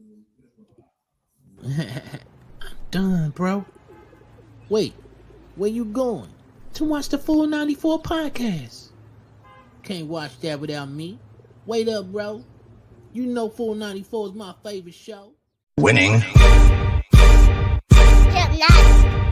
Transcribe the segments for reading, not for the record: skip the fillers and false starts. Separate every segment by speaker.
Speaker 1: I'm done, bro. Wait, where you going? To watch the full 94 podcast. Can't watch that without me. Wait up, bro. You know Full 94 is my favorite show.
Speaker 2: Winning.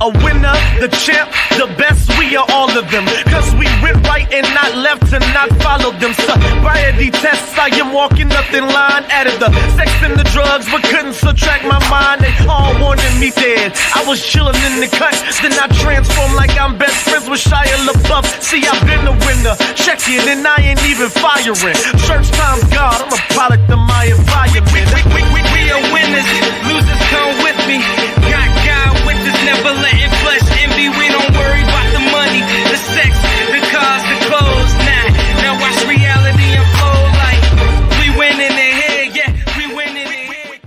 Speaker 3: A winner, the champ, the best, we are all of them. Cause we went right and not left to not follow them. Sobriety tests, I am walking up in line. Added the sex and the drugs, but couldn't subtract my mind. They all wanted me dead. I was chilling in the cut, then I transformed like I'm best friends with Shia LaBeouf. See, I've been a winner, check it, and I ain't even firing. Church time's God, I'm a product of my environment.
Speaker 4: We are winners, losers come with me. Got God with us, never letting flesh envy. We don't worry about the money, the sex, the cars, the clothes. Now watch reality unfold like we winning in here, yeah, we winning in here.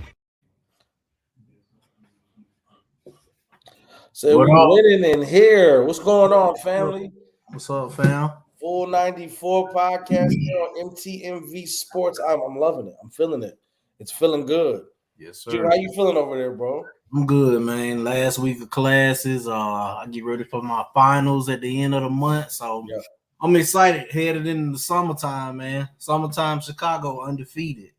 Speaker 5: So we're winning in here. What's going on, family?
Speaker 6: What's up, fam?
Speaker 5: Full 94 podcast here on MTMV Sports. I'm loving it. I'm feeling it. It's feeling good.
Speaker 6: Yes, sir.
Speaker 5: Dude, how you feeling over there, bro?
Speaker 6: I'm good, man. Last week of classes. I get ready for my finals at the end of the month. So
Speaker 5: yeah.
Speaker 6: I'm excited headed into the summertime, man. Summertime Chicago undefeated.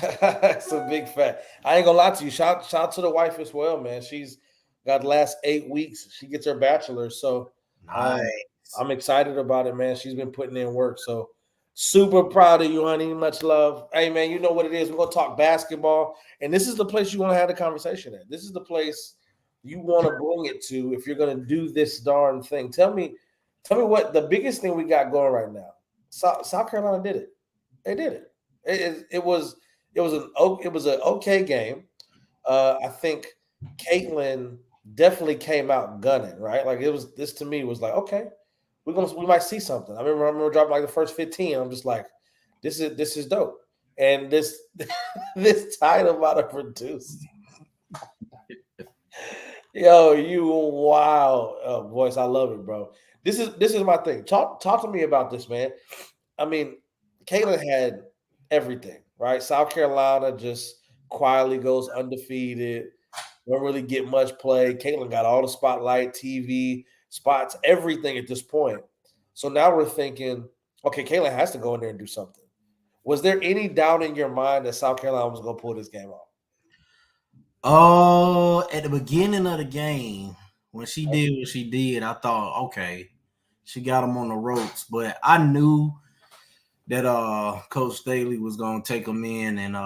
Speaker 5: That's a big fact. I ain't gonna lie to you. Shout out to the wife as well, man. She's got the last 8 weeks. She gets her bachelor's. So
Speaker 6: nice.
Speaker 5: I'm excited about it, man. She's been putting in work. So super proud of you, honey. Much love. Hey, man, you know what it is. We're going to talk basketball. And this is the place you want to have the conversation at. This is the place you want to bring it to if you're going to do this darn thing. Tell me what the biggest thing we got going right now. South Carolina did it. They did it. It was an okay game. I think Caitlin definitely came out gunning, right? Like this to me was like, okay, we might see something. I remember dropping like the first 15. I'm just like, this is dope. And this title about to produce. Yo, you wow voice. I love it, bro. This is my thing. Talk to me about this, man. I mean, Caitlin had everything, right? South Carolina just quietly goes undefeated. Don't really get much play. Caitlin got all the spotlight, TV spots, everything at this point. So now we're thinking, okay, Caitlin has to go in there and do something. Was there any doubt in your mind that South Carolina was going to pull this game off?
Speaker 6: Oh, at the beginning of the game, when she did what she did, I thought, okay, she got them on the ropes. But I knew that Coach Staley was going to take them in and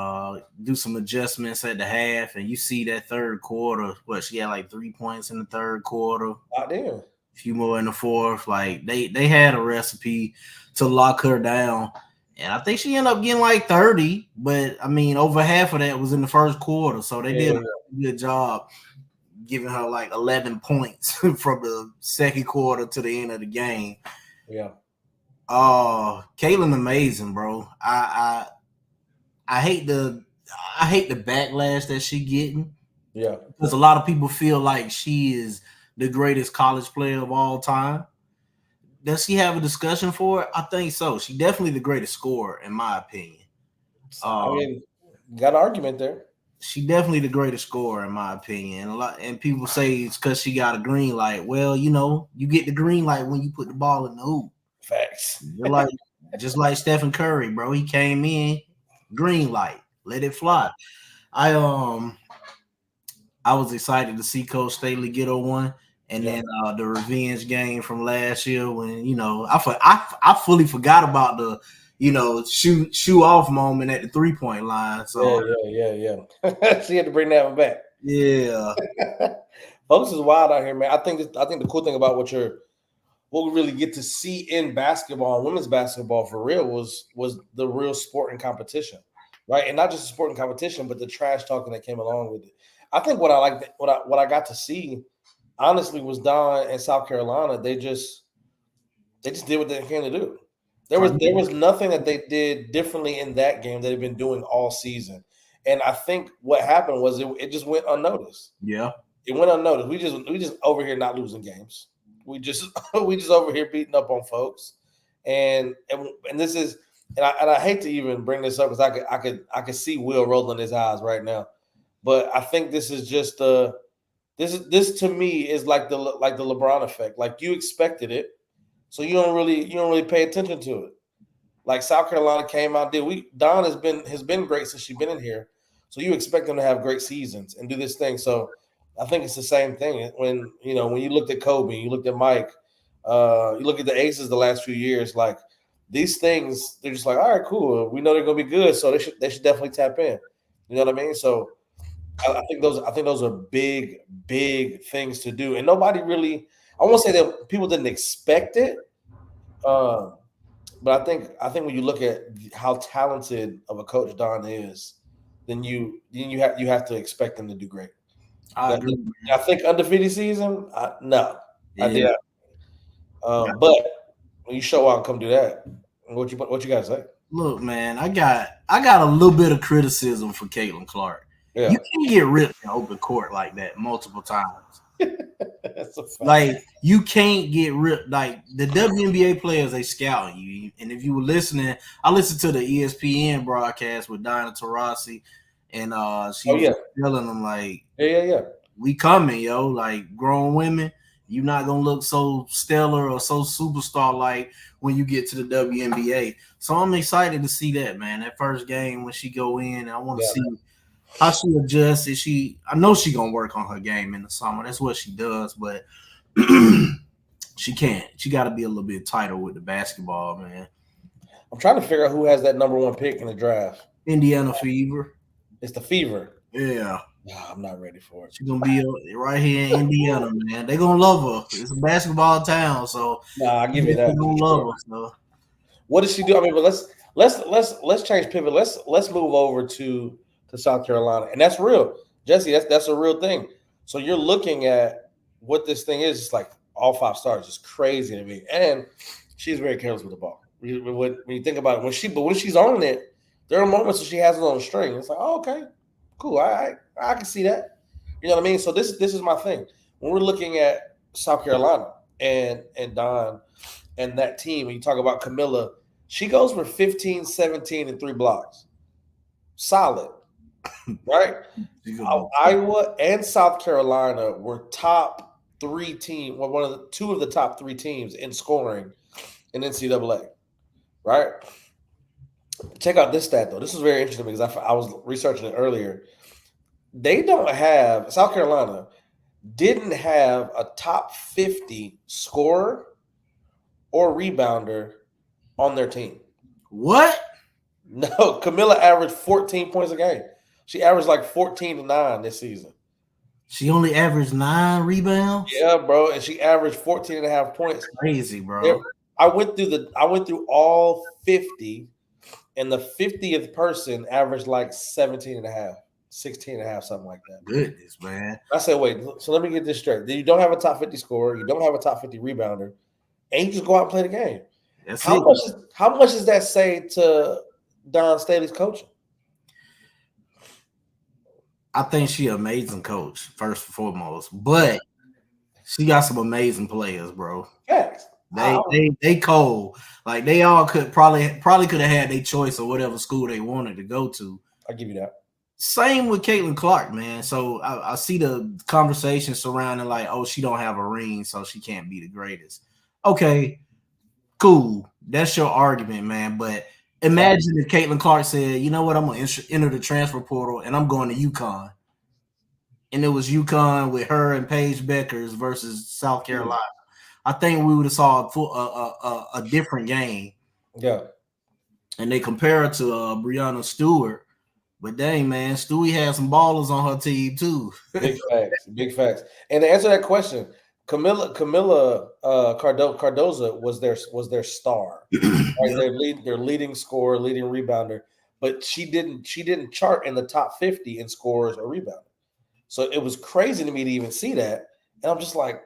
Speaker 6: do some adjustments at the half. And you see that third quarter, she had like 3 points in the third quarter.
Speaker 5: Oh, damn.
Speaker 6: A few more in the fourth. Like they had a recipe to lock her down. And I think she ended up getting like 30. But, I mean, over half of that was in the first quarter. So they did a good job giving her like 11 points from the second quarter to the end of the game.
Speaker 5: Yeah.
Speaker 6: Caitlin amazing, bro. I hate the backlash that she getting.
Speaker 5: Yeah.
Speaker 6: Because a lot of people feel like she is the greatest college player of all time. Does she have a discussion for it? I think so. She's definitely the greatest scorer, in my opinion.
Speaker 5: I mean, got an argument there.
Speaker 6: She definitely the greatest scorer, in my opinion. And people say it's because she got a green light. Well, you get the green light when you put the ball in the hoop.
Speaker 5: Facts.
Speaker 6: You're just like Stephen Curry, bro. He came in, green light, let it fly. I was excited to see Coach Staley get her one, and then the revenge game from last year when I fully forgot about the shoe off moment at the 3-point line. So
Speaker 5: yeah. She had to bring that one back.
Speaker 6: Yeah,
Speaker 5: folks is wild out here, man. I think the cool thing about what we really get to see in basketball, women's basketball for real, was the real sport and competition, right? And not just the sport and competition, but the trash talking that came along with it. I think what I got to see, honestly, was Don and South Carolina. They just did what they came to do. There was nothing that they did differently in that game that they've been doing all season. And I think what happened was it just went unnoticed.
Speaker 6: Yeah, it
Speaker 5: went unnoticed. We just over here not losing games. We just over here beating up on folks, and this is, and I hate to even bring this up because I could see Will rolling his eyes right now. But I think this is just this to me is like the LeBron effect. Like you expected it, so you don't really pay attention to it. Like South Carolina came out, Don has been great since she's been in here. So you expect them to have great seasons and do this thing. So I think it's the same thing. When you looked at Kobe, you looked at Mike, you look at the aces the last few years, like these things, they're just like, all right, cool. We know they're gonna be good, so they should definitely tap in. You know what I mean? So I think those are big things to do. And nobody really, I won't say that people didn't expect it. But I think when you look at how talented of a coach Don is, then you have to expect him to do great. I think undefeated season, no, I did not. But when you show out and come do that, what you guys say?
Speaker 6: Look, man, I got a little bit of criticism for Caitlin Clark. Yeah. You can't get ripped in open court like that multiple times. That's a fact. Like you can't get ripped. Like the WNBA players, they scout you. And if you were listening, I listened to the ESPN broadcast with Diana Taurasi, and she was telling them like, we coming, yo. Like grown women, you're not gonna look so stellar or so superstar like when you get to the WNBA. So I'm excited to see that, man. That first game when she go in, I want to see how she adjusts. I know she gonna work on her game in the summer. That's what she does, but she can't. She got to be a little bit tighter with the basketball, man.
Speaker 5: I'm trying to figure out who has that number 1 pick in the draft.
Speaker 6: Indiana Fever.
Speaker 5: It's the Fever.
Speaker 6: Yeah.
Speaker 5: No, I'm not ready for it.
Speaker 6: She's gonna be right here in Indiana, man. They gonna love her. It's a basketball town, so
Speaker 5: I'll give you that.
Speaker 6: They gonna love her. So.
Speaker 5: What does she do? I mean, but let's change pivot. Let's move over to South Carolina, and that's real, Jesse. That's a real thing. So you're looking at what this thing is. It's like all 5 stars. It's crazy to me, and she's very careless with the ball. When you think about it, when she's on it, there are moments that she has it on the string. It's like, oh, okay, cool. I can see that. You know what I mean? So this is my thing. When we're looking at South Carolina and Don and that team, and you talk about Camilla, she goes for 15, 17, and 3 blocks. Solid. Right? Iowa and South Carolina were top 3 team, well, 2 of the top 3 teams in scoring in NCAA. Right? Check out this stat though. This is very interesting because I was researching it earlier. South Carolina didn't have a top 50 scorer or rebounder on their team.
Speaker 6: What?
Speaker 5: No, Camilla averaged 14 points a game. She averaged like 14-9 this season.
Speaker 6: She only averaged 9 rebounds?
Speaker 5: Yeah, bro. And she averaged 14.5 points.
Speaker 6: Crazy, bro.
Speaker 5: I went through all 50, and the 50th person averaged like 17.5, 16.5, something like that.
Speaker 6: Goodness, man.
Speaker 5: I said, wait, so let me get this straight. You don't have a top 50 scorer, you don't have a top 50 rebounder, and you just go out and play the game. How much does that say to Don Staley's coaching?
Speaker 6: I think she's an amazing coach, first and foremost, but she got some amazing players, bro.
Speaker 5: Facts.
Speaker 6: They cold. Like they all could probably could have had their choice of whatever school they wanted to go to.
Speaker 5: I'll give you that.
Speaker 6: Same with Caitlin Clark, man. So I see the conversation surrounding like, oh, she don't have a ring, so she can't be the greatest. Okay, cool. That's your argument, man. But imagine if Caitlin Clark said, you know what, I'm going to enter the transfer portal and I'm going to UConn. And it was UConn with her and Paige Beckers versus South Carolina. I think we would have saw a different game.
Speaker 5: Yeah.
Speaker 6: And they compare her to Breanna Stewart. But dang, man, Stewie had some ballers on her team too.
Speaker 5: Big facts. And to answer that question, Camilla Cardoza was their star, right? Their leading scorer, leading rebounder, but she didn't chart in the top 50 in scorers or rebounders. So it was crazy to me to even see that, and I'm just like,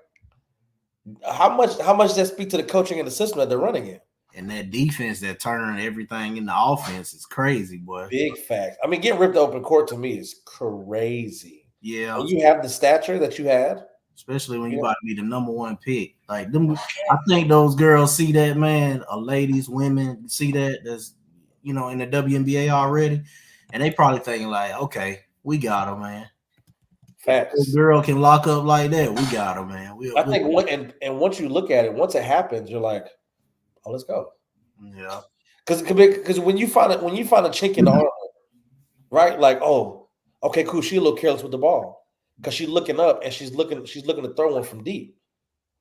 Speaker 5: how much does that speak to the coaching and the system that they're running in?
Speaker 6: And that defense that turned everything in the offense is crazy, boy.
Speaker 5: Big fact. I mean, getting ripped open court to me is crazy.
Speaker 6: Yeah,
Speaker 5: when you have the stature that you had. Especially
Speaker 6: when you about to be the number 1 pick. Like them, I think those girls see that, man, ladies, women see that that's in the WNBA already. And they probably thinking like, okay, we got her, man.
Speaker 5: Facts.
Speaker 6: If a girl can lock up like that, we got her, man.
Speaker 5: I think and once you look at it, once it happens, you're like, oh, let's go.
Speaker 6: Yeah.
Speaker 5: Because when you find a chink in the armor, right? Like, oh, okay, cool. She a little careless with the ball because she's looking up and she's looking to throw one from deep.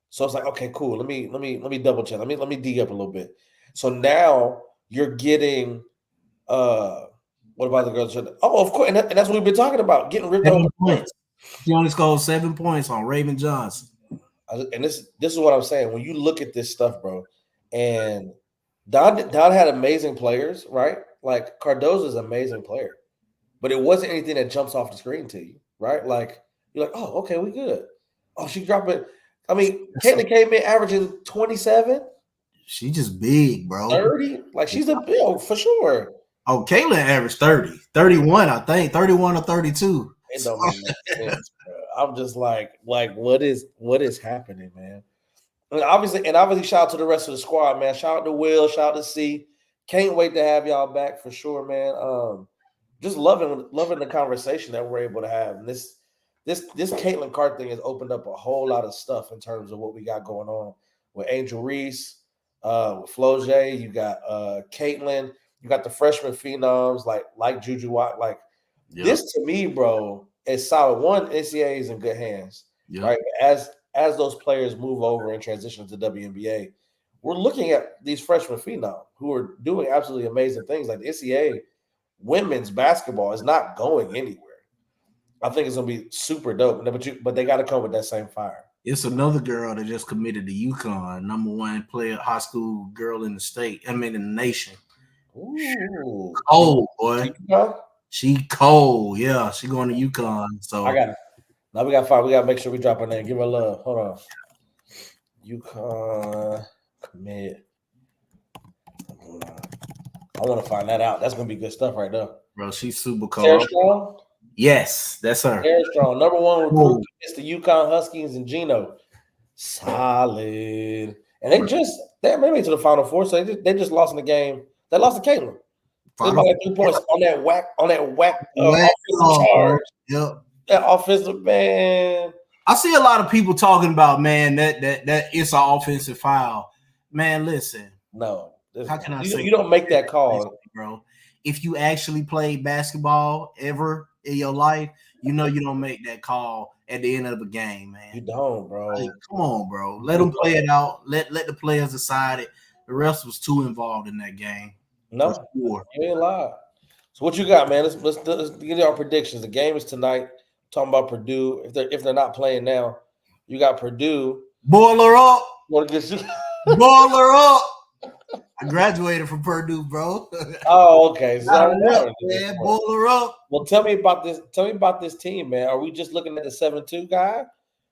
Speaker 5: So it's like, okay, cool. Let me double check. Let me dig up a little bit. So now you're getting what about the girls? Oh, of course, and that's what we've been talking about, getting ripped
Speaker 6: 7
Speaker 5: over.
Speaker 6: points. She only scored 7 points on Raven Johnson.
Speaker 5: And this is what I'm saying. When you look at this stuff, bro, and Don had amazing players, right? Like Cardozo's an amazing player, but it wasn't anything that jumps off the screen to you, right? Like you're like, oh, okay, we good. Oh, she dropped it. I mean, Caitlin came in averaging 27.
Speaker 6: She just big, bro.
Speaker 5: 30? Like she's a big for sure.
Speaker 6: Oh, Caitlin averaged 30. 31, I think. 31 or 32.
Speaker 5: It don't make no sense, bro. I'm just like what is happening, man? And obviously, shout out to the rest of the squad, man. Shout out to Will, shout out to C. Can't wait to have y'all back for sure, man. Just loving the conversation that we're able to have. And this Caitlin Cart thing has opened up a whole lot of stuff in terms of what we got going on with Angel Reese, with Flo J. You got Caitlin. You got the freshman phenoms like Juju Watt. Like this to me, bro, is solid. One, NCAA is in good hands, right? As those players move over and transition to WNBA, we're looking at these freshman phenoms who are doing absolutely amazing things. Like the NCAA women's basketball is not going anywhere. I think it's gonna be super dope, but they got to come with that same fire.
Speaker 6: It's another girl that just committed to UConn, #1 player, high school girl in the state. I mean, in the nation.
Speaker 5: Ooh,
Speaker 6: cold, boy. She cold. Yeah, she going to UConn. So
Speaker 5: I got it. Now we got 5. We got to make sure we drop her name. Give her love. Hold on. UConn commit. I want to find that out. That's gonna be good stuff right there.
Speaker 6: Bro, she's super cold.
Speaker 5: Sarah Strong?
Speaker 6: Yes, that's her.
Speaker 5: Sarah Strong, #1 recruit against the UConn Huskies and Gino. Solid. And they made it to the Final Four, so they just lost in the game. They lost to Caitlin. They about 2 points on that whack offensive charge.
Speaker 6: Yep.
Speaker 5: That offensive man.
Speaker 6: I see a lot of people talking about, man, that it's an offensive foul. Man, listen.
Speaker 5: No.
Speaker 6: How can I say
Speaker 5: you don't make that call,
Speaker 6: bro? If you actually played basketball ever in your life, you know you don't make that call at the end of the game, man.
Speaker 5: You don't, bro.
Speaker 6: Like, come on, bro. Let them play it out. Let the players decide it. The rest was too involved in that game.
Speaker 5: No, you ain't lying. So what you got, man? Let's get our predictions. The game is tonight. Talking about Purdue. If they're not playing now, you got Purdue.
Speaker 6: Boil her up.
Speaker 5: Want to get
Speaker 6: Boil her up. I graduated from Purdue, bro.
Speaker 5: Oh, okay. So
Speaker 6: man, boil her up.
Speaker 5: Well, tell me about this. Tell me about this team, man. Are we just looking at the 7-2 guy?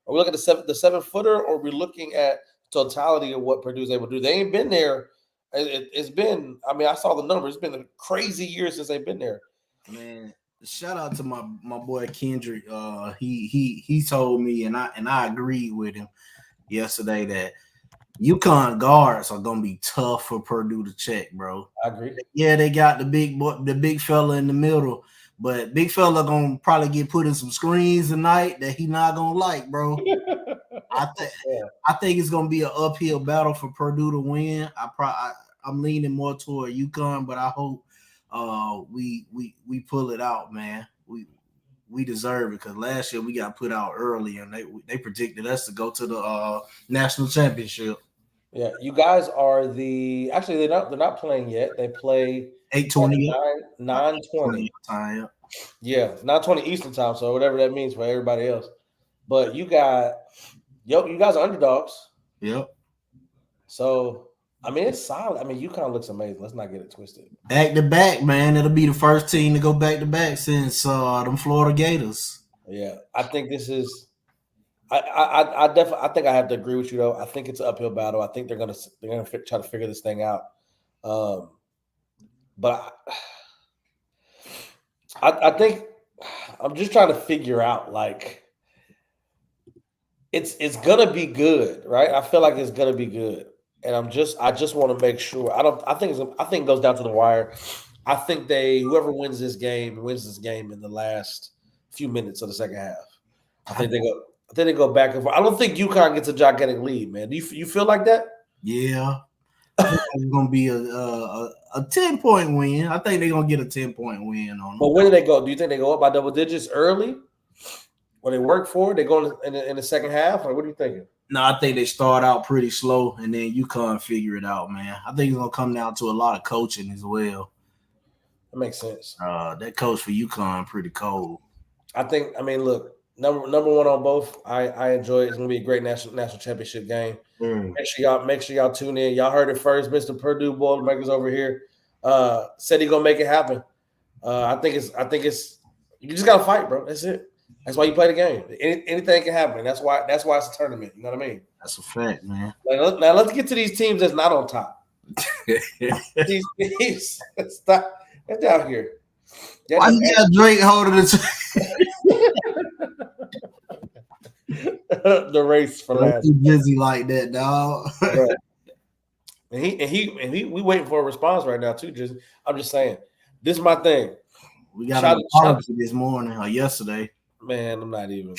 Speaker 5: Are we looking at the 7-footer, or are we looking at totality of what Purdue's able to do? They ain't been there. It's been. I mean, I saw the numbers. It's been a crazy year since they've been there.
Speaker 6: Man, shout out to my boy Kendrick. He told me, and I agreed with him yesterday that UConn guards are gonna be tough for Purdue to check, bro.
Speaker 5: I agree.
Speaker 6: Yeah, they got the big fella in the middle, but big fella gonna probably get put in some screens tonight that he not gonna like, bro. I think it's gonna be an uphill battle for Purdue to win. I'm leaning more toward UConn, but I hope we pull it out, man. We deserve it because last year we got put out early and they predicted us to go to the national championship.
Speaker 5: Yeah, you guys are they're not playing yet. They play
Speaker 6: 8:20,
Speaker 5: 9:20
Speaker 6: time.
Speaker 5: Yeah, 9:20 Eastern time. So whatever that means for everybody else. But you guys are underdogs.
Speaker 6: Yep.
Speaker 5: So I mean, it's solid. I mean, UConn looks amazing. Let's not get it twisted.
Speaker 6: Back to back, man. It'll be the first team to go back to back since them Florida Gators.
Speaker 5: Yeah, I think this is. I definitely. I think I have to agree with you though. I think it's an uphill battle. I think they're gonna try to figure this thing out. But I think I'm just trying to figure out like it's gonna be good, right? I feel like it's gonna be good. And I just want to make sure. I think it goes down to the wire. I think whoever wins this game in the last few minutes of the second half. I think they go back and forth. I don't think UConn gets a gigantic lead, man. Do you feel like that?
Speaker 6: Yeah. I think it's gonna be a 10-point win. I think they're gonna get a 10-point win on them.
Speaker 5: But where do they go? Do you think they go up by double digits early? Or they work for it? They go in the second half? Or what are you thinking?
Speaker 6: No, I think they start out pretty slow and then UConn figure it out, man. I think it's gonna come down to a lot of coaching as well.
Speaker 5: That makes sense.
Speaker 6: That coach for UConn pretty cold.
Speaker 5: Look, number one on both. I enjoy it. It's gonna be a great national championship game. Make sure y'all tune in. Y'all heard it first. Mr. Purdue Boilermakers over here said he gonna make it happen. I think it's you just gotta fight, bro. That's it. That's why you play the game. Anything can happen. That's why it's a tournament. You know what I mean?
Speaker 6: That's a fact, man.
Speaker 5: Now let's get to these teams that's not on top. These teams that's down here.
Speaker 6: Why you got Drake holding
Speaker 5: the race for last?
Speaker 6: Too busy like that, dog.
Speaker 5: Right. And we waiting for a response right now too. I'm just saying, this is my thing.
Speaker 6: We got an apology this morning or yesterday.
Speaker 5: Man, I'm not even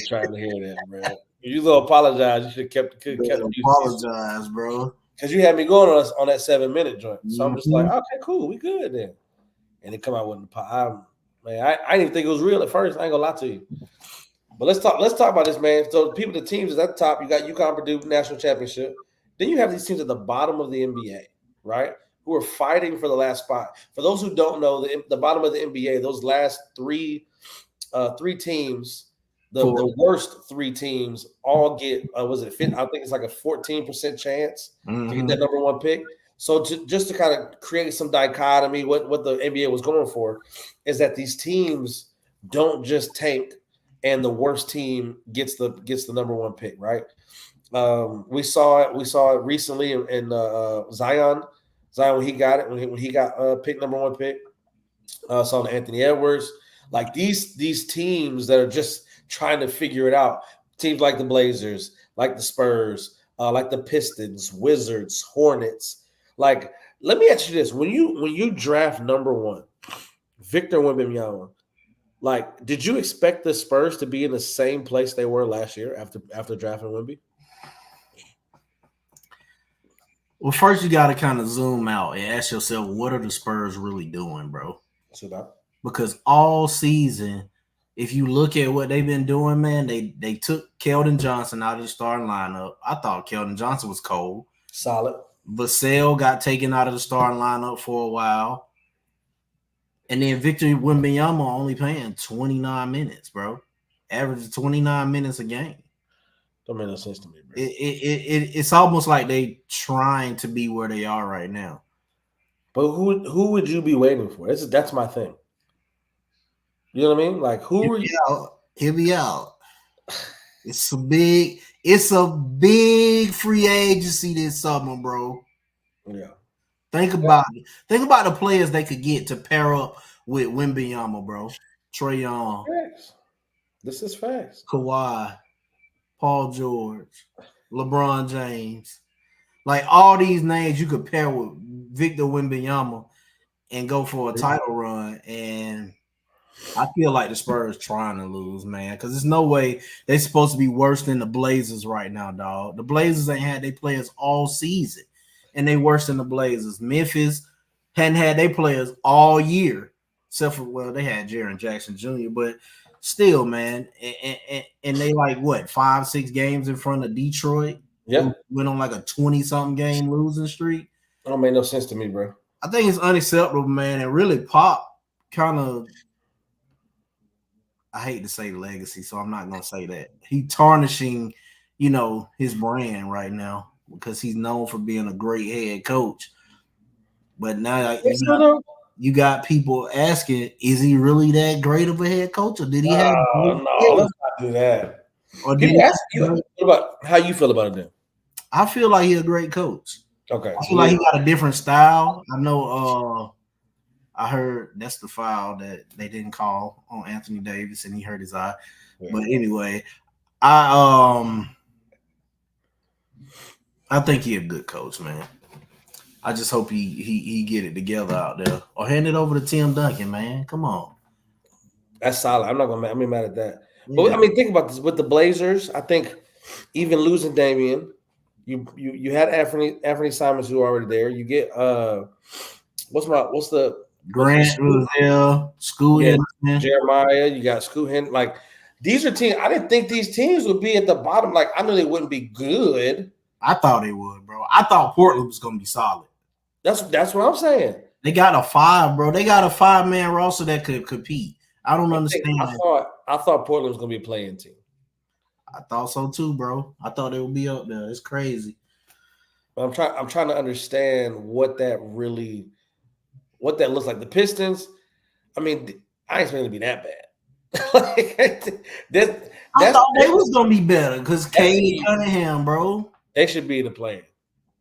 Speaker 5: trying to hear that, man. You gonna apologize? You should have kept
Speaker 6: apologize, bro.
Speaker 5: Because you had me going on that 7-minute joint. So I'm just like, okay, cool, we good then. And they come out with I didn't even think it was real at first. I ain't gonna lie to you. But let's talk about this, man. So the teams is at the top. You got UConn Perdue National Championship. Then you have these teams at the bottom of the NBA, right? Who are fighting for the last spot. For those who don't know, the bottom of the NBA, those last three teams, the worst three teams all get I think it's like a 14% chance to get that number one pick. So just to kind of create some dichotomy, what the NBA was going for is that these teams don't just tank and the worst team gets the number one pick, right? We saw it recently in Zion when he got it when he got picked number one pick. Saw Anthony Edwards. Like these teams that are just trying to figure it out, teams like the Blazers, like the Spurs, like the Pistons, Wizards, Hornets. Like, let me ask you this: when you draft number one, Victor Wembanyama, like, did you expect the Spurs to be in the same place they were last year after drafting Wemby?
Speaker 6: Well, first you got to kind of zoom out and ask yourself, what are the Spurs really doing, bro? Because all season, if you look at what they've been doing, man, they took Keldon Johnson out of the starting lineup. I thought Keldon Johnson was cold.
Speaker 5: Solid.
Speaker 6: Vassell got taken out of the starting lineup for a while. And then Victor Wembanyama only playing 29 minutes, bro. Average 29 minutes a game.
Speaker 5: Don't make no sense to me, bro.
Speaker 6: It's almost like they trying to be where they are right now.
Speaker 5: But who would you be waiting for? That's my thing. You know what I mean? Like
Speaker 6: He'll be out. It's a big free agency this summer, bro.
Speaker 5: Yeah.
Speaker 6: Think about it. Think about the players they could get to pair up with Wembanyama, bro. Trae Young.
Speaker 5: Facts. This is facts.
Speaker 6: Kawhi, Paul George, LeBron James. Like all these names you could pair with Victor Wembanyama and go for a title run. And I feel like the Spurs trying to lose, man, because there's no way they're supposed to be worse than the Blazers right now, dog. The Blazers ain't had their players all season, and they worse than the Blazers. Memphis hadn't had their players all year, except for, they had Jaren Jackson Jr., but still, man, and they like, 5-6 games in front of Detroit?
Speaker 5: Yeah.
Speaker 6: Went on like a 20-something game losing streak.
Speaker 5: That don't make no sense to me, bro.
Speaker 6: I think it's unacceptable, man, and really Pop kind of, I hate to say legacy, so I'm not going to say that. He tarnishing, his brand right now because he's known for being a great head coach. But now you got people asking, is he really that great of a head coach, or did he have?
Speaker 5: No, let's not do that. Or did he ask you? What about how you feel about it then?
Speaker 6: I feel like he's a great coach.
Speaker 5: Okay.
Speaker 6: I feel like he got a different style. I know. I heard that's the foul that they didn't call on Anthony Davis, and he hurt his eye. Yeah. But anyway, I think he's a good coach, man. I just hope he get it together out there, or hand it over to Tim Duncan, man. Come on.
Speaker 5: That's solid. I'm not gonna. I'm mad at that. But
Speaker 6: Yeah.
Speaker 5: I mean, think about this with the Blazers. I think even losing Damian, you had Anthony Simons who were already there. You get what's the
Speaker 6: Grant was there, School
Speaker 5: yeah,
Speaker 6: Henderson.
Speaker 5: Jeremiah. You got Scoot Hen. Like these are teams. I didn't think these teams would be at the bottom. Like I knew they wouldn't be good.
Speaker 6: I thought they would, bro. I thought Portland was gonna be solid.
Speaker 5: That's what I'm saying.
Speaker 6: They got a 5, bro. They got a 5-man roster that could compete. I don't understand.
Speaker 5: I thought Portland was gonna be a playing team.
Speaker 6: I thought so too, bro. I thought they would be up there. It's crazy.
Speaker 5: But I'm trying to understand what that looks like. The Pistons, I mean, I ain't expecting to be that bad.
Speaker 6: I thought they was gonna be better because Cade Cunningham, bro.
Speaker 5: They should be in the play.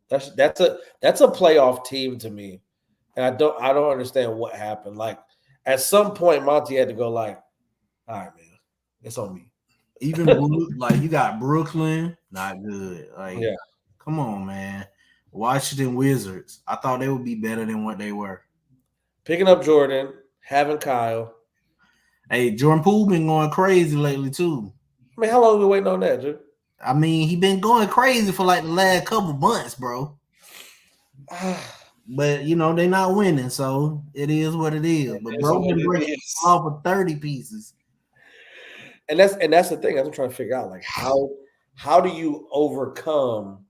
Speaker 5: That's a playoff team to me. And I don't understand what happened. Like at some point, Monty had to go like, all right, man, it's on me.
Speaker 6: Even like you got Brooklyn, not good. Like,
Speaker 5: yeah.
Speaker 6: Come on, man. Washington Wizards. I thought they would be better than what they were.
Speaker 5: Picking up Jordan, having Kyle.
Speaker 6: Hey, Jordan Poole been going crazy lately too.
Speaker 5: I mean, how long have we waiting on that, dude?
Speaker 6: I mean, he been going crazy for like the last couple months, bro. But you know they not winning, so it is what it is. But bro been breaking off for 30 pieces.
Speaker 5: And that's the thing I'm trying to figure out. Like how do you overcome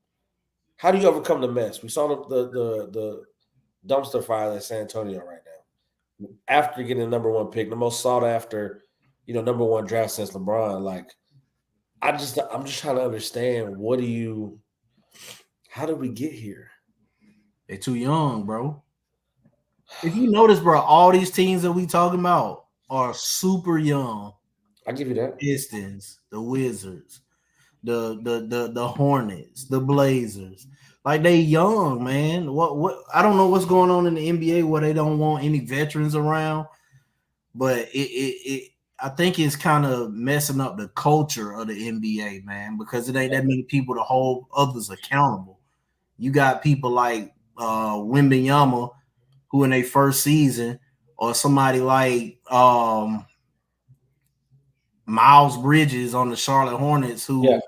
Speaker 5: the mess? We saw the dumpster fire in San Antonio right now. After getting the number 1 pick, the most sought after, number 1 draft since LeBron. Like, I'm just trying to understand how did we get here?
Speaker 6: They're too young, bro. If you notice, bro, all these teams that we talking about are super young.
Speaker 5: I give you that.
Speaker 6: Pistons, the Wizards, the Hornets, the Blazers. Like they young, man. What I don't know what's going on in the NBA where they don't want any veterans around, but I think it's kind of messing up the culture of the NBA, man, because it ain't that many people to hold others accountable. You got people like Wembanyama, who in their first season, or somebody like Miles Bridges on the Charlotte Hornets, who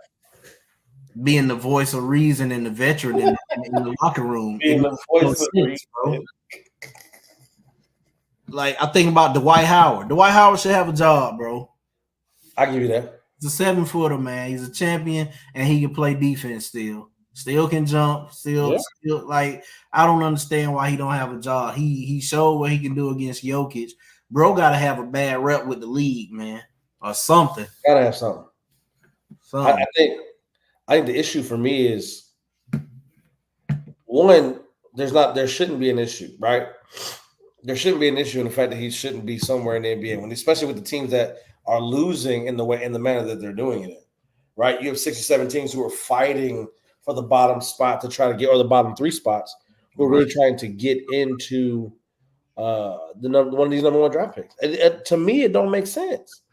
Speaker 6: being the voice of reason and the veteran in the locker room.
Speaker 5: Being the voice of reason,
Speaker 6: bro. Like, I think about Dwight Howard. Dwight Howard should have a job, bro.
Speaker 5: I give you that.
Speaker 6: He's a 7-footer, man. He's a champion, and he can play defense still. Still can jump. Still like, I don't understand why he don't have a job. He showed what he can do against Jokic. Bro got to have a bad rep with the league, man, or something.
Speaker 5: Got to have something. I think the issue for me is, one, there shouldn't be an issue, right? There shouldn't be an issue in the fact that he shouldn't be somewhere in the NBA, especially with the teams that are losing in the manner that they're doing it in, right? You have 6 or 7 teams who are fighting for the bottom spot to try to get, or the bottom 3 spots, who are really trying to get into one of these number 1 draft picks. To me, it don't make sense.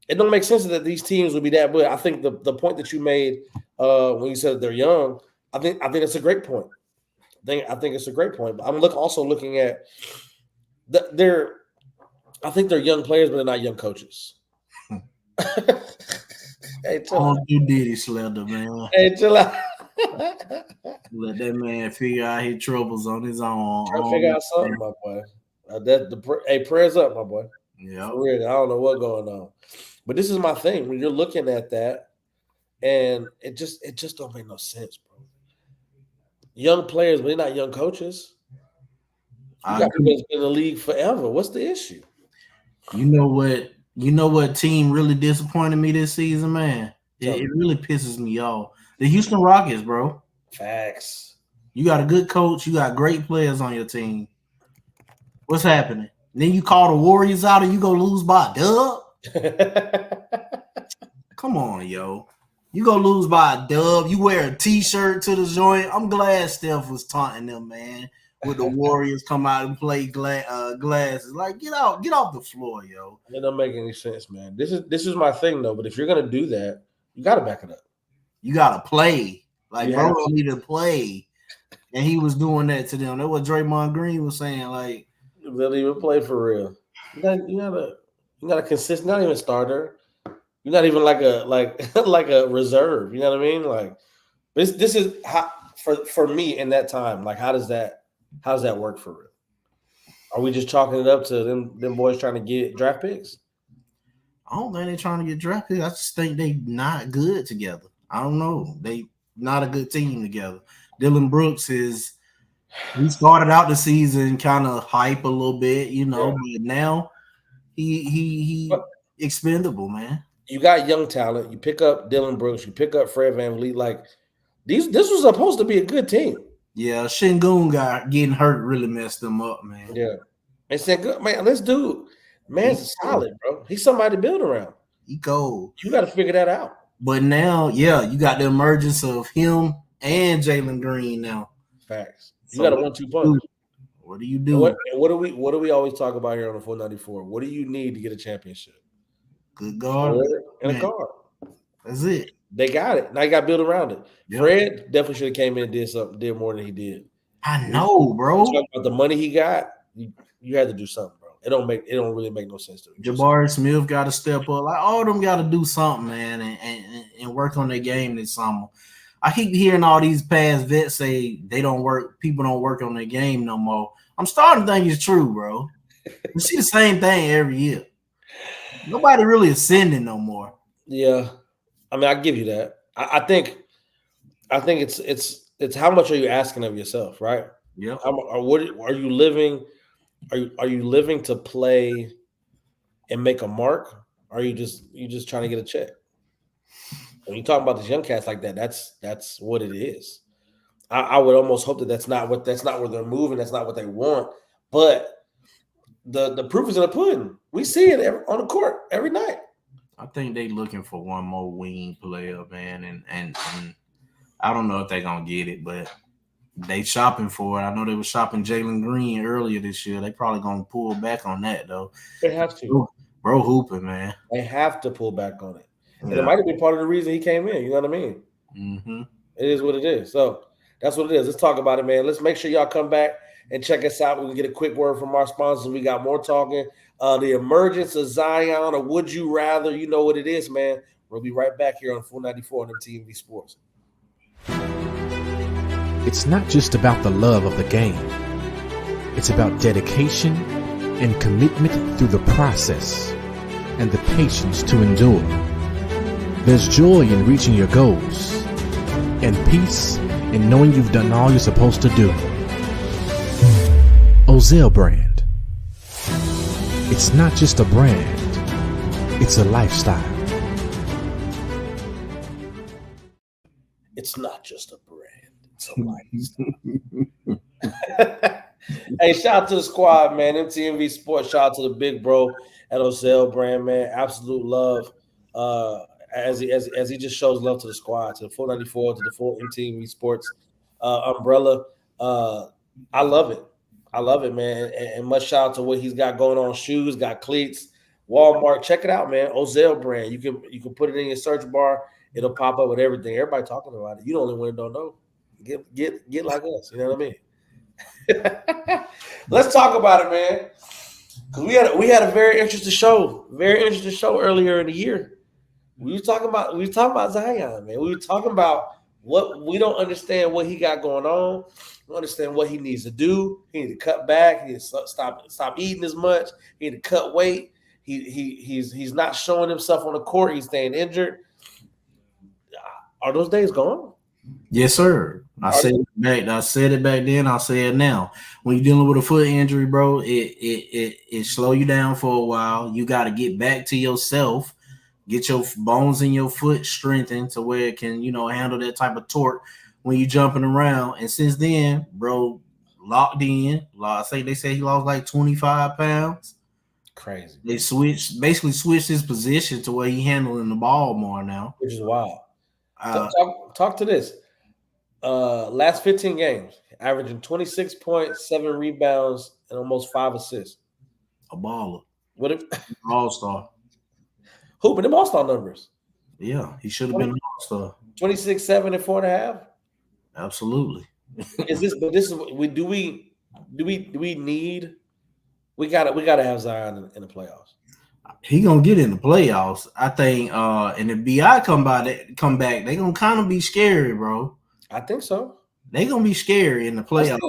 Speaker 5: It don't make sense that these teams would be that good. I think the point that you made when you said they're young, I think it's a great point. I think it's a great point. But I'm also looking at I think they're young players, but they're not young coaches. Hey,
Speaker 6: you did it, Slender, man.
Speaker 5: Hey, chill out.
Speaker 6: Let that man figure out his troubles on his own.
Speaker 5: Try to figure out something, my boy. Hey, prayers up, my boy.
Speaker 6: Yeah.
Speaker 5: For real, I don't know what's going on. But this is my thing. When you're looking at that, and it just don't make no sense, bro. Young players, but they're not young coaches. You got people that's been in the league forever. What's the issue?
Speaker 6: You know what team really disappointed me this season, man? It really pisses me off. The Houston Rockets, bro.
Speaker 5: Facts.
Speaker 6: You got a good coach. You got great players on your team. What's happening? Then you call the Warriors out and you go lose by a dub? Come on, yo. You go lose by a dub. You wear a T-shirt to the joint. I'm glad Steph was taunting them, man. With the Warriors come out and play glasses. Like, get off the floor, yo.
Speaker 5: It don't make any sense, man. This is my thing, though. But if you're gonna do that, you gotta back it up.
Speaker 6: You gotta play. Like, bro don't need to play. And he was doing that to them. That's what Draymond Green was saying. Like,
Speaker 5: you really even play for real. You gotta You're not a consistent, not even starter. You're not even like a like a reserve. You know what I mean? Like this is how for me in that time. Like how does that work for real? Are we just chalking it up to them boys trying to get draft picks?
Speaker 6: I don't think they're trying to get drafted. I just think they not good together. I don't know. They not a good team together. Dylan Brooks he started out the season kind of hype a little bit, but now he expendable, man.
Speaker 5: You got young talent. You pick up Dylan Brooks. You pick up Fred VanVleet. Like this was supposed to be a good team.
Speaker 6: Yeah, Şengün getting hurt really messed them up, man.
Speaker 5: Yeah, they said, "Good man, let's do it." Man's solid, bro. He's somebody to build around.
Speaker 6: He cold.
Speaker 5: You got to figure that out.
Speaker 6: But now, you got the emergence of him and Jalen Green now.
Speaker 5: Facts. You got a 1-2 punch.
Speaker 6: What do you do?
Speaker 5: What do we always talk about here on the 494? What do you need to get a championship?
Speaker 6: Good guard
Speaker 5: and a guard.
Speaker 6: That's it.
Speaker 5: They got it. Now you got to build around it. Yep. Fred definitely should have came in and did more than he did.
Speaker 6: I know, bro.
Speaker 5: About the money he got, you had to do something, bro. It don't really make no sense to me.
Speaker 6: Jabari Smith got to step up. Like all of them got to do something, man, and work on their game this summer. I keep hearing all these past vets say people don't work on their game no more. I'm starting to think it's true, bro. You see the same thing every year. Nobody really ascending no more.
Speaker 5: Yeah. I mean, I give you that. I think it's how much are you asking of yourself, right?
Speaker 6: Yeah.
Speaker 5: What are you living? Are you living to play and make a mark? Or are you just trying to get a check? When you talk about these young cats like that, that's what it is. I would almost hope that's not where they're moving. That's not what they want. But the proof is in the pudding. We see it on the court every night.
Speaker 6: I think they looking for one more wing player, man, and I don't know if they're gonna get it, but they shopping for it. I know they were shopping Jalen Green earlier this year. They probably gonna pull back on that though.
Speaker 5: They have to.
Speaker 6: Bro hooping, man.
Speaker 5: They have to pull back on it. And it might have been part of the reason he came in. You know what I mean?
Speaker 6: Mm-hmm.
Speaker 5: It is what it is. So that's what it is. Let's talk about it, man. Let's make sure y'all come back and check us out. We can get a quick word from our sponsors. We got more talking. The emergence of Zion, or would you rather? You know what it is, man. We'll be right back here on 494 on MTV Sports.
Speaker 2: It's not just about the love of the game. It's about dedication and commitment through the process and the patience to endure. There's joy in reaching your goals and peace in knowing you've done all you're supposed to do. Ozell brand. It's not just a brand, it's a lifestyle.
Speaker 5: It's not just a brand, it's a lifestyle. Hey, shout out to the squad, man. MTV Sports, shout out to the big bro at Ozell brand, man. Absolute love. As he just shows love to the squad, to the 494, to the full MTV Sports umbrella. I love it. I love it, man. And much shout out to what he's got going on. Shoes, got cleats, Walmart. Check it out, man. Ozell brand. You can put it in your search bar. It'll pop up with everything. Everybody talking about it. You the only one who don't know. Get like us. You know what I mean? Let's talk about it, man. Because we had a very interesting show. Very interesting show earlier in the year. We were talking about Zion, man. We were talking about what we don't understand what he got going on. We understand what he needs to do. He needs to cut back. He needs to stop eating as much. He needs to cut weight. He's not showing himself on the court. He's staying injured. Are those days gone?
Speaker 6: Yes, sir. I said it back then. I'll say it now. When you're dealing with a foot injury, bro, it slow you down for a while. You got to get back to yourself. Get your bones in your foot strengthened to where it can, handle that type of torque when you're jumping around. And since then, bro, locked in. They say he lost like 25 pounds.
Speaker 5: Crazy.
Speaker 6: They basically switched his position to where he handling the ball more now.
Speaker 5: Which is wild. Talk to this. Last 15 games, averaging 26 points, 7 rebounds, and almost 5 assists.
Speaker 6: A baller.
Speaker 5: What if
Speaker 6: all-star.
Speaker 5: Hooping them all-star numbers.
Speaker 6: Yeah, he should have been an all-star.
Speaker 5: 26, 7, and 4.5.
Speaker 6: Absolutely.
Speaker 5: Do we need? We gotta have Zion in the playoffs.
Speaker 6: He gonna get in the playoffs, I think. And if BI come back, they gonna kind of be scary, bro.
Speaker 5: I think so.
Speaker 6: They gonna be scary in the playoffs.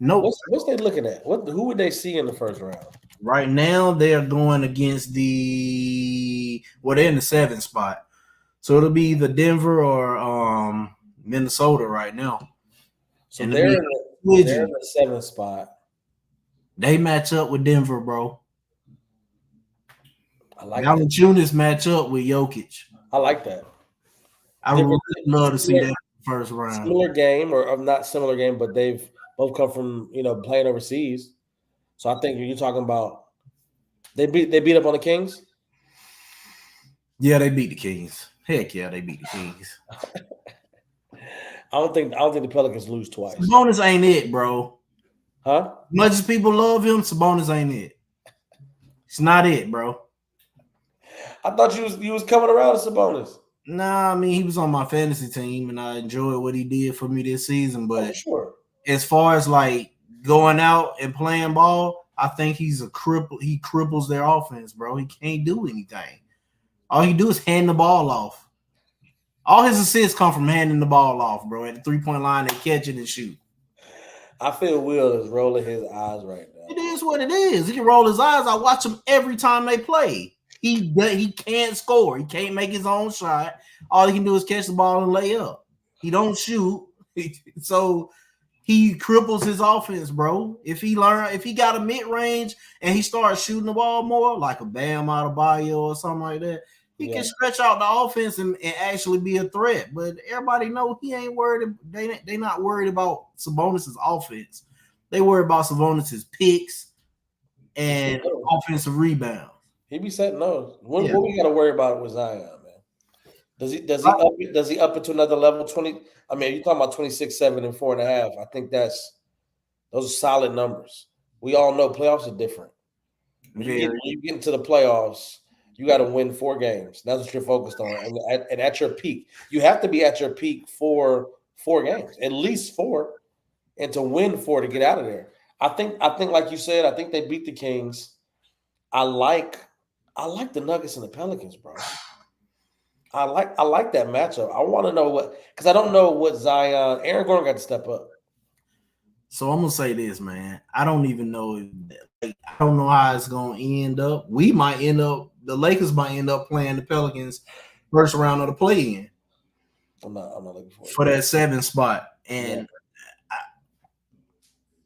Speaker 6: No,
Speaker 5: What's they looking at? Who would they see in the first round?
Speaker 6: right now they are going against they're in the 7th spot, so it'll be the Denver or Minnesota right now.
Speaker 5: So they're in the 7th spot.
Speaker 6: They match up with Denver, bro.
Speaker 5: I like
Speaker 6: Valanciunas match up with Jokic.
Speaker 5: I like that.
Speaker 6: I would really love to see that in the first round.
Speaker 5: Similar game, or not similar game, but they've both come from playing overseas. So I think you're talking about they beat up on the Kings.
Speaker 6: Yeah, they beat the Kings. Heck yeah, they beat the Kings.
Speaker 5: I don't think the Pelicans lose twice.
Speaker 6: Sabonis ain't it, bro.
Speaker 5: Huh?
Speaker 6: As much as people love him, Sabonis ain't it. It's not it, bro.
Speaker 5: I thought you was coming around to Sabonis.
Speaker 6: Nah, I mean he was on my fantasy team and I enjoyed what he did for me this season. But
Speaker 5: sure.
Speaker 6: As far as like going out and playing ball, I think he's a cripple. He cripples their offense, bro. He can't do anything. All he do is hand the ball off. All his assists come from handing the ball off, bro. At the 3-point line, they catch it and shoot.
Speaker 5: I feel Will is rolling his eyes right now.
Speaker 6: It is what it is. He can roll his eyes. I watch him every time they play. He can't score. He can't make his own shot. All he can do is catch the ball and lay up. He don't shoot. So he cripples his offense, bro. If he got a mid-range and he starts shooting the ball more, like a Bam Adebayo or something like that, he can stretch out the offense and actually be a threat. But everybody know he ain't worried. They not worried about Sabonis' offense. They worry about Sabonis' picks and offensive rebounds.
Speaker 5: He be setting those. What we got to worry about with Zion, man? Does he up it to another level? 20. I mean, you're talking about 26, 7, and 4.5. I think those are solid numbers. We all know playoffs are different. When you get into the playoffs, you got to win 4 games. That's what you're focused on. And at your peak, you have to be at your peak for 4 games, at least 4, and to win 4 to get out of there. I think, like you said, I think they beat the Kings. I like the Nuggets and the Pelicans, bro. I like that matchup. I want to know because I don't know what Zion. Aaron Gordon got to step up.
Speaker 6: So I'm gonna say this, man. I don't even know. I don't know how it's gonna end up. The Lakers might end up playing the Pelicans first round of the play-in.
Speaker 5: I'm not looking
Speaker 6: for that 7th spot, and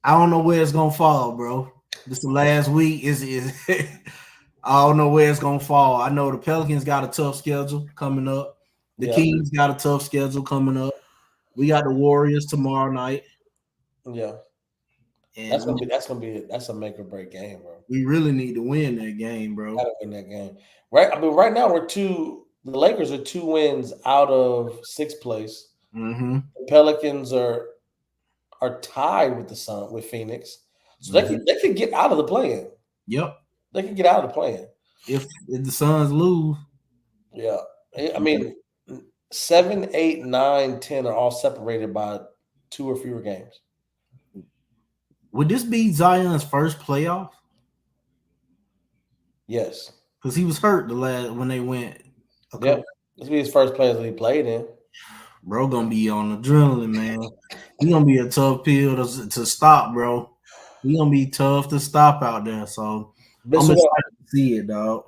Speaker 6: I don't know where it's gonna fall, bro. This the last week is I don't know where it's gonna fall. I know the Pelicans got a tough schedule coming up. The Kings got a tough schedule coming up. We got the Warriors tomorrow night.
Speaker 5: Yeah, and that's a make or break game, bro.
Speaker 6: We really need to win that game, bro.
Speaker 5: Gotta win that game, right? I mean, right now the Lakers are 2 wins out of 6th place.
Speaker 6: Mm-hmm.
Speaker 5: The Pelicans are tied with Phoenix, so they could get out of the play-in.
Speaker 6: Yep.
Speaker 5: They can get out of the play-in.
Speaker 6: If the Suns lose.
Speaker 5: Yeah. I mean, 7, 8, 9, 10 are all separated by 2 or fewer games.
Speaker 6: Would this be Zion's first playoff?
Speaker 5: Yes.
Speaker 6: Because he was hurt when they went.
Speaker 5: Yeah. This will be his first playoff that he played in.
Speaker 6: Bro gonna be on adrenaline, man. He gonna be a tough pill to stop, bro. He gonna be tough to stop out there. So I'm excited to see it, dog.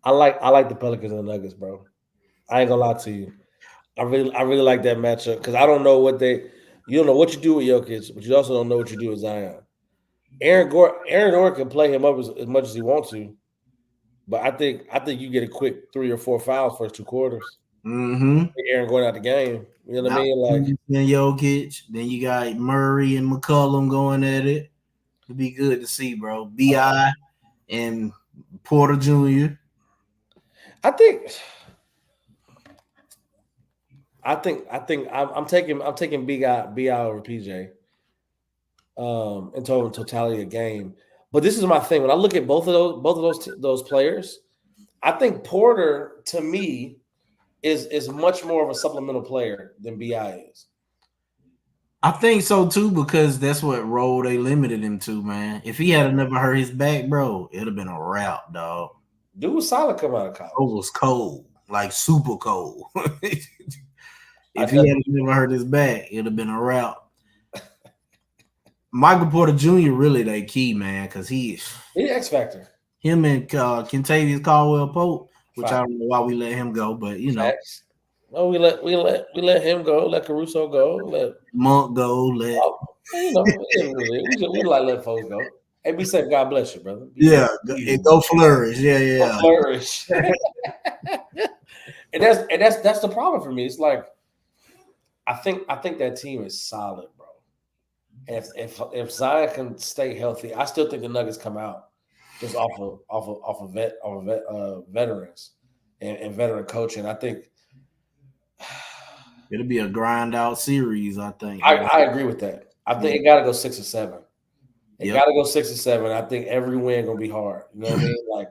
Speaker 5: I like the Pelicans and the Nuggets, bro. I ain't gonna lie to you. I really like that matchup because I don't know you don't know what you do with Jokic, but you also don't know what you do with Zion. Aaron Gordon can play him up as much as he wants to, but I think you get a quick 3 or 4 fouls first 2 quarters.
Speaker 6: Mm-hmm.
Speaker 5: Aaron going out the game. You know what I mean? Like
Speaker 6: then Jokic, then you got Murray and McCollum going at it. It'd be good to see, bro. BI and Porter Jr.
Speaker 5: I think I'm taking BI over PJ. In totality of game. But this is my thing. When I look at both of those players, I think Porter to me is much more of a supplemental player than BI is.
Speaker 6: I think so too, because that's what role they limited him to, man. If he had never hurt his back, bro, it'd have been a wrap, dog.
Speaker 5: Dude was solid coming out of
Speaker 6: It
Speaker 5: college.
Speaker 6: was cold, like super cold. If he
Speaker 5: just-
Speaker 6: had never hurt his back, it'd have been a wrap. Michael Porter Jr. really they key, man, because
Speaker 5: He X factor.
Speaker 6: him and Kentavious Caldwell Pope, which
Speaker 5: Fact.
Speaker 6: I don't know why we let him go, but you know,
Speaker 5: Facts. No, we let him go, let Caruso go, let
Speaker 6: Monk go, let
Speaker 5: you know, we like let folks go. Hey, be safe. God bless you, brother. Be
Speaker 6: yeah,
Speaker 5: safe.
Speaker 6: and go flourish. Yeah.
Speaker 5: Flourish. and that's the problem for me. It's like I think that team is solid, bro. And if Zion can stay healthy, I still think the Nuggets come out just off of veterans and veteran coaching. I think
Speaker 6: It'll be a grind out series, I think.
Speaker 5: I agree with that. I think it got to go 6 or 7. It got to go 6 or 7. I think every win gonna be hard. You know what I mean? Like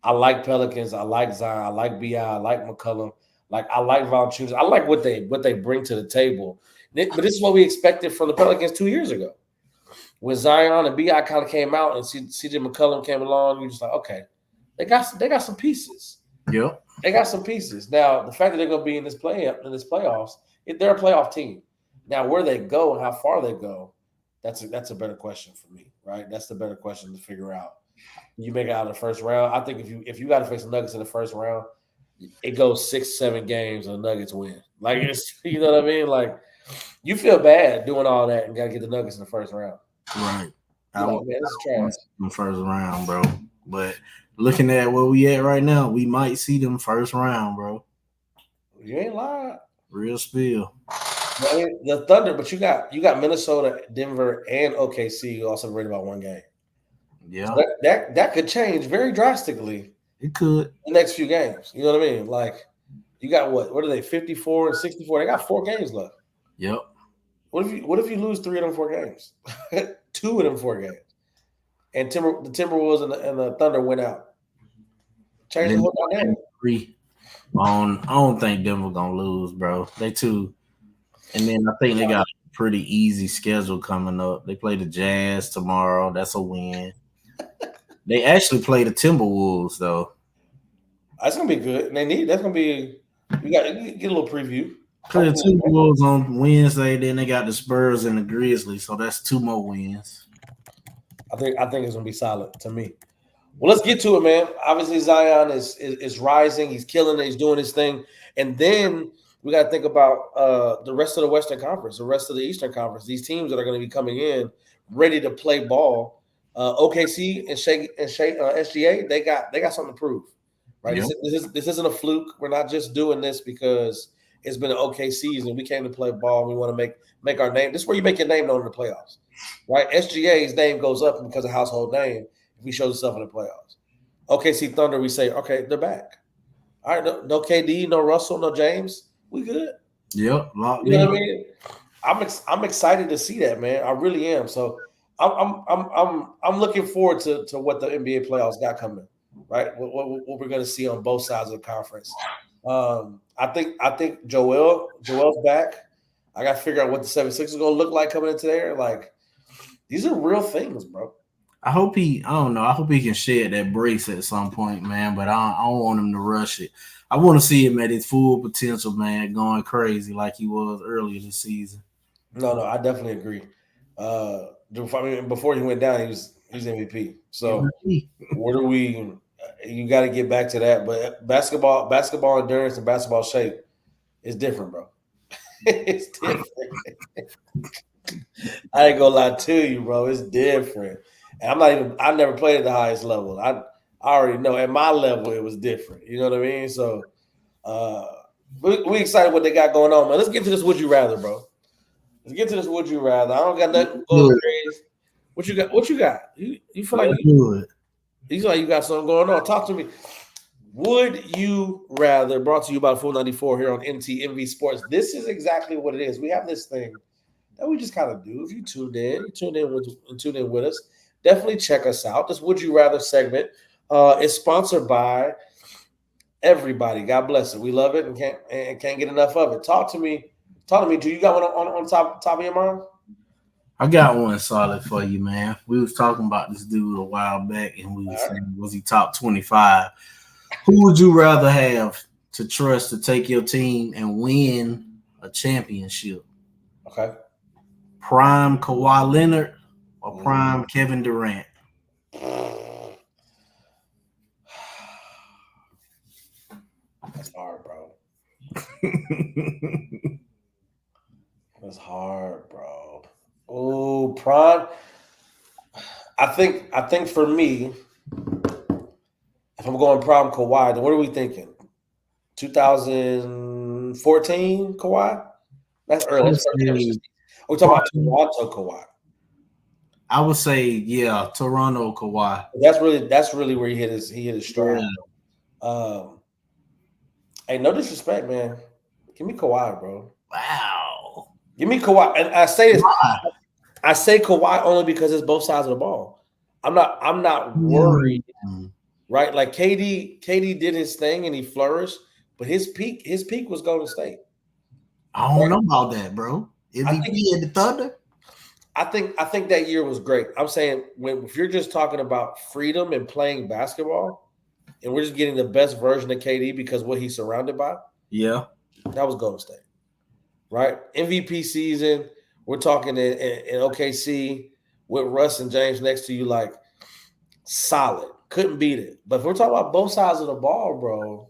Speaker 5: I like Pelicans. I like Zion. I like Bi. I like McCollum. Like I like Valanciunas. I like what they bring to the table. But this is what we expected from the Pelicans 2 years ago. When Zion and Bi kind of came out and CJ McCollum came along, you're just like, okay, they got some pieces.
Speaker 6: Yep.
Speaker 5: They got some pieces. Now, the fact that they're going to be in this playoffs, they're a playoff team. Now, where they go and how far they go, that's a better question for me, right? That's the better question to figure out. You make it out of the first round. I think if you got to face the Nuggets in the first round, it goes 6, 7 games and the Nuggets win. Like it's, you know what I mean? Like you feel bad doing all that and got to get the Nuggets in the first round.
Speaker 6: Right.
Speaker 5: I like, man, it's trash.
Speaker 6: In the first round, bro. But looking at where we at right now, we might see them first round, bro.
Speaker 5: You ain't lying.
Speaker 6: Real spill.
Speaker 5: I mean, the Thunder, but you got Minnesota, Denver, and OKC also rated about 1 game.
Speaker 6: Yeah.
Speaker 5: So that could change very drastically.
Speaker 6: It could.
Speaker 5: The next few games. You know what I mean? Like you got what are they, 54 and 64? They got 4 games left.
Speaker 6: Yep.
Speaker 5: What if you lose 3 of them 4 games? 2 of them 4 games. And the Timberwolves and the Thunder went out. Change the whole dynamic.
Speaker 6: I don't think Denver gonna lose, bro. They too. And then I think they got a pretty easy schedule coming up. They play the Jazz tomorrow. That's a win. They actually play the Timberwolves though.
Speaker 5: That's gonna be good. And that's gonna be. You get a little preview.
Speaker 6: Play the Timberwolves on Wednesday. Then they got the Spurs and the Grizzlies. So that's 2 more wins.
Speaker 5: I think it's gonna be solid to me. Well, let's get to it, man. Obviously, Zion is rising. He's killing it. He's doing his thing. And then we got to think about the rest of the Western Conference, the rest of the Eastern Conference. These teams that are going to be coming in ready to play ball. OKC and SGA, they got something to prove, right?
Speaker 6: Yep.
Speaker 5: This isn't a fluke. We're not just doing this because it's been an okay season. We came to play ball. We want to make our name. This is where you make your name known in the playoffs, right? SGA's name goes up because of household name. If he shows himself in the playoffs. OKC Thunder, we say, okay, they're back. All right, no KD, no Russell, no James. We good.
Speaker 6: Yep.
Speaker 5: You know what I mean? I'm excited to see that, man. I really am. So I'm looking forward to what the NBA playoffs got coming, right? What we're going to see on both sides of the conference. I think Joel's back. I got to figure out what the 76ers is going to look like coming into there. Like, these are real things, bro.
Speaker 6: I hope he can shed that brace at some point, man, but I don't want him to rush it. I want to see him at his full potential, man, going crazy like he was earlier this season.
Speaker 5: No, I definitely agree. Before he went down, he was MVP. So you got to get back to that. But basketball endurance and basketball shape is different, bro. It's different. I ain't gonna lie to you, bro. It's different. And I never played at the highest level. I already know at my level it was different. You know what I mean? So we excited what they got going on, man. Let's get to this would you rather, bro. Let's get to this would you rather. I don't got nothing going crazy. What you got? What you got? You feel like you feel like you got something going on. Talk to me. Would you rather, brought to you by Full 94 here on MV Sports. This is exactly what it is. We have this thing that we just kind of do. If you tuned in with us, definitely check us out. This Would You Rather segment is sponsored by everybody. God bless it. We love it and can't get enough of it. Talk to me Talk to me. Do you got one on top of your mind?
Speaker 6: I got one solid for you, man. We was talking about this dude a while back, and we was saying, was he top 25? Who would you rather have to trust to take your team and win a championship?
Speaker 5: Okay.
Speaker 6: Prime Kawhi Leonard or prime Kevin Durant?
Speaker 5: That's hard, bro. That's hard, bro. Oh, prime. I think for me, if I'm going prime Kawhi, then what are we thinking? 2014 Kawhi? That's early. We're talking about Toronto Kawhi.
Speaker 6: I would say, yeah, Toronto Kawhi.
Speaker 5: That's really where he hit his stride. Yeah. Hey, no disrespect, man. Give me Kawhi, bro.
Speaker 6: Wow.
Speaker 5: Give me Kawhi. And I say this. I say Kawhi only because it's both sides of the ball. I'm not worried, right? Like KD did his thing and he flourished, but his peak was Golden State.
Speaker 6: I don't know about that, bro. MVP at the Thunder.
Speaker 5: I think that year was great. I'm saying if you're just talking about freedom and playing basketball, and we're just getting the best version of KD because what he's surrounded by.
Speaker 6: Yeah,
Speaker 5: that was Golden State, right? MVP season. We're talking in OKC with Russ and James next to you, like solid. Couldn't beat it. But if we're talking about both sides of the ball, bro,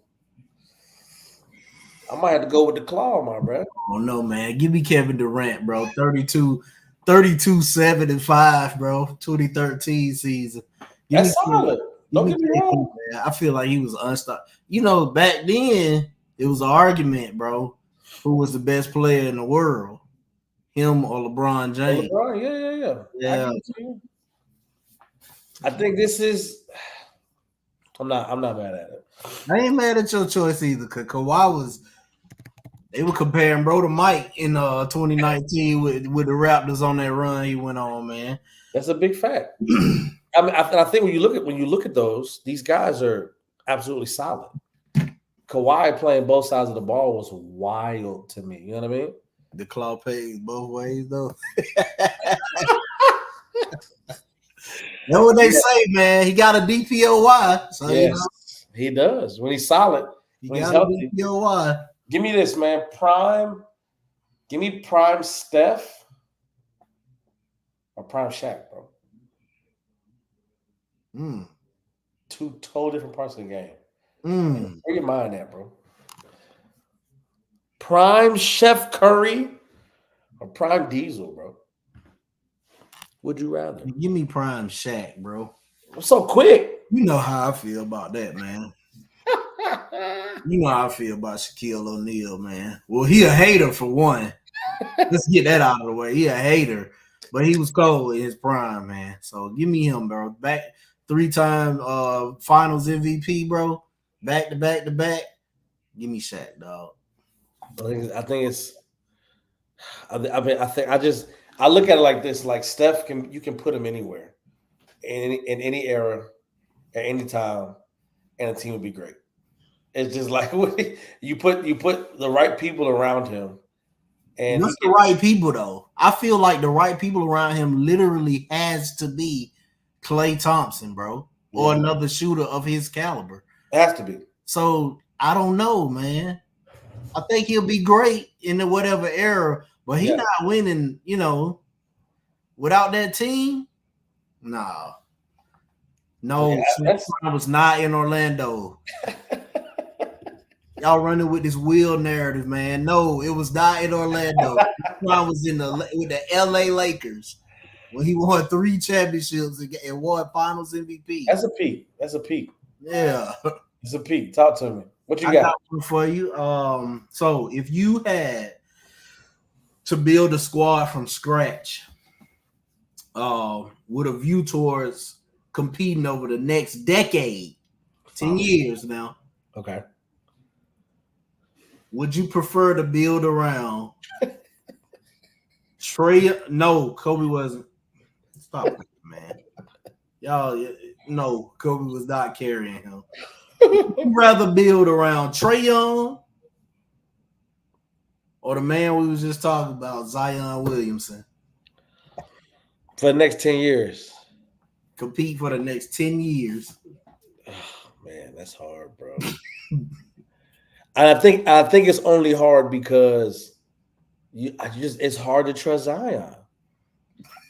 Speaker 5: I might have to go with the claw, my bro.
Speaker 6: Oh no, man. Give me Kevin Durant, bro. 32-7-5, bro. 2013 season.
Speaker 5: That's solid. Don't get me wrong.
Speaker 6: Man. I feel like he was unstoppable. You know, back then it was an argument, bro. Who was the best player in the world? Him or LeBron James?
Speaker 5: LeBron, yeah. I think this is. I'm not mad at it.
Speaker 6: I ain't mad at your choice either, because Kawhi was. They were comparing bro to Mike in 2019 with the Raptors on that run he went on, man.
Speaker 5: That's a big fact. I mean, I think when you look at those, these guys are absolutely solid. Kawhi playing both sides of the ball was wild to me. You know what I mean?
Speaker 6: The claw pays both ways, though. That's what they say, man. He got a DPOY. So
Speaker 5: yes, he does. When he's solid, when he's healthy.
Speaker 6: DPOY.
Speaker 5: Give me this, man. Give me prime Steph or prime Shaq, bro. Two totally different parts of the game. Where your mind at, bro? Prime Chef Curry or prime Diesel, bro? Would you rather?
Speaker 6: Give me prime Shaq, bro.
Speaker 5: I'm so quick.
Speaker 6: You know how I feel about that, man. You know how I feel about Shaquille O'Neal, man. Well, he a hater for one. Let's get that out of the way. He a hater, but he was cold in his prime, man. So give me him, bro. Back 3-time Finals MVP, bro. Back to back to back. Give me Shaq, dog.
Speaker 5: I look at it like this: like Steph you can put him anywhere, in any era, at any time, and a team would be great. It's just like you put the right people around him. And
Speaker 6: what's the right people though? I feel like the right people around him literally has to be Klay Thompson, bro, or another shooter of his caliber.
Speaker 5: It has to be.
Speaker 6: So I don't know, man. I think he'll be great in the whatever era, but he's not winning, without that team. Nah. No, I was not in Orlando. Y'all running with this wheel narrative, man. No, it was not in Orlando. I was with the LA Lakers when he won 3 championships and won Finals MVP.
Speaker 5: That's a peak.
Speaker 6: Yeah,
Speaker 5: it's a peak. Talk to me. What you got?
Speaker 6: I got one for you. So if you had to build a squad from scratch, with a view towards competing over the next decade, 10 years now.
Speaker 5: Okay.
Speaker 6: Would you prefer to build around Trey? No, Kobe wasn't. Stop it, man. Y'all, no, Kobe was not carrying him. Would you rather build around Trae Young or or the man we was just talking about, Zion Williamson?
Speaker 5: For the next 10 years.
Speaker 6: Compete for the next 10 years.
Speaker 5: Oh, man, that's hard, bro. And I think it's only hard because it's hard to trust Zion.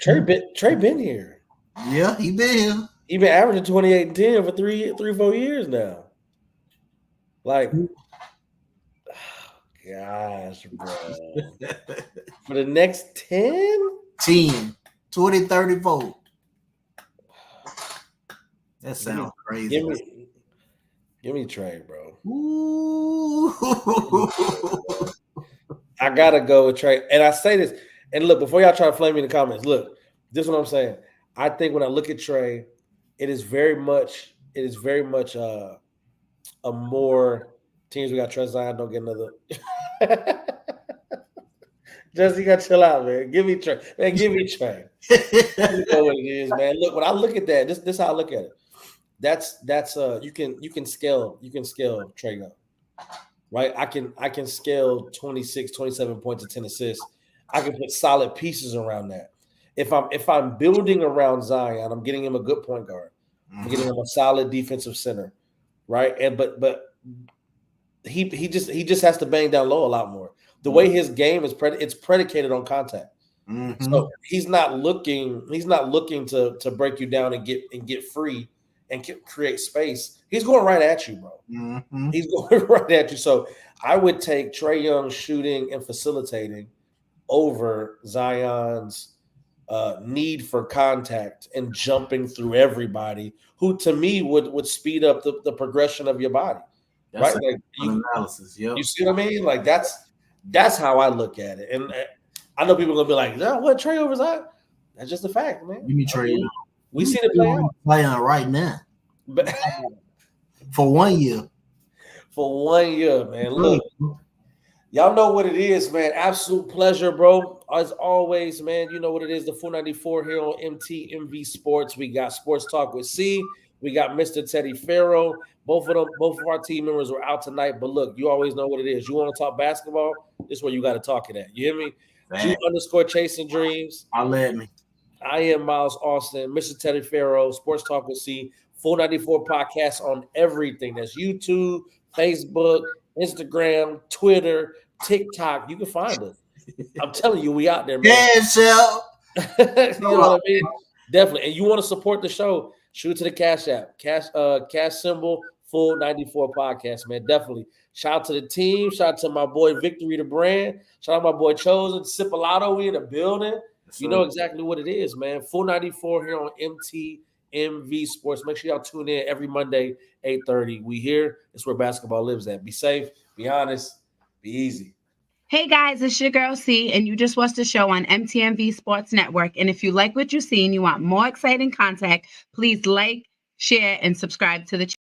Speaker 5: Trey been here.
Speaker 6: Yeah, he been here.
Speaker 5: He been averaging 28 and 10 for 4 years now. Like, oh, gosh, bro. For the next 10?
Speaker 6: 10, 20, 34. That sounds crazy.
Speaker 5: Give me Trey, bro.
Speaker 6: Ooh.
Speaker 5: I gotta go with Trey. And I say this, and look, before y'all try to flame me in the comments, look, this is what I'm saying. I think when I look at Trey, it is very much a more teams we got trust Zion, don't get another. Just you gotta chill out, man. Give me Trey. Man, give me Trey. You know what it is, man. Look, when I look at that, this is how I look at it. That's you can scale Trey Young. Right? I can scale 26, 27 points and 10 assists. I can put solid pieces around that. If I'm building around Zion, I'm getting him a good point guard. I'm getting him a solid defensive center. Right? And but he just has to bang down low a lot more. The way his game is it's predicated on contact. Mm-hmm. So he's not looking to break you down and get free and create space. He's going right at you, bro. Mm-hmm. He's going right at you. So I would take Trey Young shooting and facilitating over Zion's need for contact and jumping through everybody, who to me would speed up the progression of your body. That's right? Like
Speaker 6: analysis. Yeah.
Speaker 5: You see what I mean? Like that's how I look at it. And I know people are gonna be like, "No, what Trey over Zion?" That's just a fact, man.
Speaker 6: Give me Trey.
Speaker 5: We see it
Speaker 6: play on right now.
Speaker 5: But
Speaker 6: for 1 year.
Speaker 5: For 1 year, man. Look, y'all know what it is, man. Absolute pleasure, bro. As always, man, you know what it is. The 494 here on MTMV Sports. We got Sports Talk with C. We got Mr. Teddy Farrow. Both of our team members were out tonight. But look, you always know what it is. You want to talk basketball? This is where you got to talk it at. You hear me? G_chasing dreams. I am Miles Austin, Mr. Teddy Farrow, Sports Talk with C, 494 podcast on everything. That's YouTube, Facebook, Instagram, Twitter, TikTok. You can find us. I'm telling you, we out there, man.
Speaker 6: Yeah, so.
Speaker 5: You know what I mean? Definitely. And you want to support the show, shoot to the Cash App. Cash symbol, full 94 podcast, man. Definitely. Shout out to the team. Shout out to my boy Victory the Brand. Shout out to my boy Chosen, Cipolato. We in the building. You know exactly what it is, man. 494 here on MTMV Sports. Make sure y'all tune in every Monday, 8:30. We here. It's where basketball lives at. Be safe, be honest, be easy.
Speaker 7: Hey guys, it's your girl C, and you just watched the show on MTMV Sports Network. And if you like what you see and you want more exciting content, please like, share, and subscribe to the channel.